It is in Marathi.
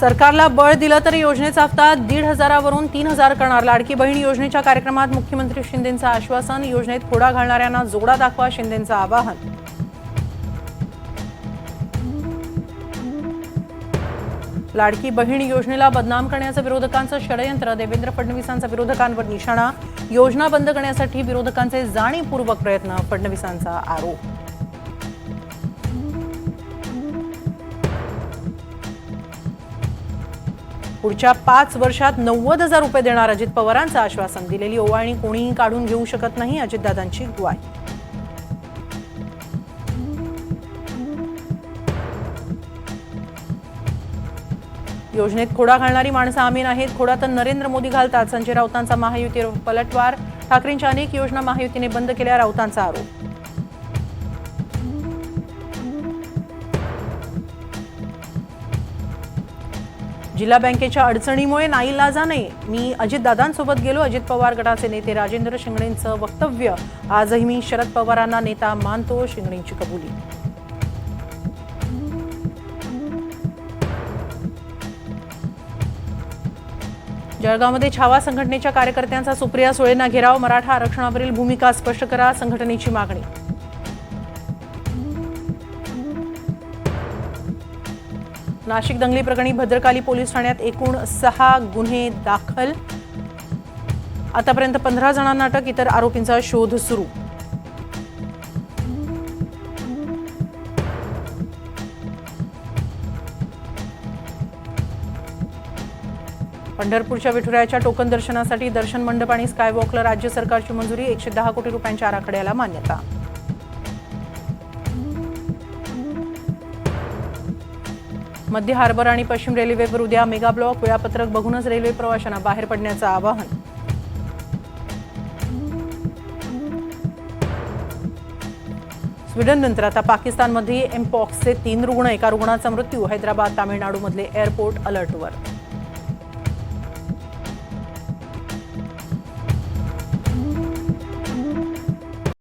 सरकारला बळ दिलं तर योजनेचा हप्ता 1,500 वरून 3,000 करणार। लाडकी बहीण योजनेच्या कार्यक्रमात मुख्यमंत्री शिंदेंचं आश्वासन। योजनेत खोडा घालणाऱ्यांना जोडा दाखवा, शिंदेंचं आवाहन। लाडकी बहीण योजनेला बदनाम करण्याचं विरोधकांचं षडयंत्र। देवेंद्र फडणवीसांचा विरोधकांवर निशाणा। योजना बंद करण्यासाठी विरोधकांचे जाणीवपूर्वक प्रयत्न, फडणवीसांचा आरोप। पुढच्या 5 वर्षात 90,000 रुपये देणार, अजित पवारांचं आश्वासन। दिलेली ओवाळणी कोणीही काढून घेऊ शकत नाही, अजितदादांची ग्वाही। योजनेत खोडा घालणारी माणसं आमीन आहेत। खोडा तर नरेंद्र मोदी घालतात। संजय राऊतांचा महायुतीवर पलटवार। ठाकरेंच्या अनेक योजना महायुतीने बंद केल्या, राऊतांचा आरोप। जिल्हा बँकेच्या अडचणीमुळे नाईलाजाने मी अजितदादांसोबत गेलो, अजित पवार गटाचे नेते राजेंद्र शिंगणेंचं वक्तव्य। आजही मी शरद पवारांना नेता मानतो, शिंगणेंची कबुली। जळगावमध्ये छावा संघटनेच्या कार्यकर्त्यांचा सुप्रिया सुळेंना घेराव। मराठा आरक्षणावरील भूमिका स्पष्ट करा, संघटनेची मागणी। नाशिक दंगली प्रकरणी भद्रकाली पोलीस ठाण्यात एकूण 6 गुन्हे दाखल। आतापर्यंत 15 जणांना अटक, इतर आरोपींचा शोध सुरू। पंढरपूरच्या विठुरायाच्या टोकन दर्शनासाठी दर्शन मंडप आणि स्कायवॉकला राज्य सरकारची मंजुरी। 110 कोटी रुपयांच्या आराखड्याला मान्यता। मध्य हार्बर आणि पश्चिम रेल्वेवर उद्या मेगा ब्लॉक। वेळापत्रक बघूनच रेल्वे प्रवाशांना बाहेर पडण्याचं आवाहन। स्वीडननंतर आता पाकिस्तानमध्ये एमपॉक्सचे 3 रुग्ण, एका रुग्णाचा मृत्यू। हैदराबाद, तामिळनाडूमधले एअरपोर्ट अलर्टवर।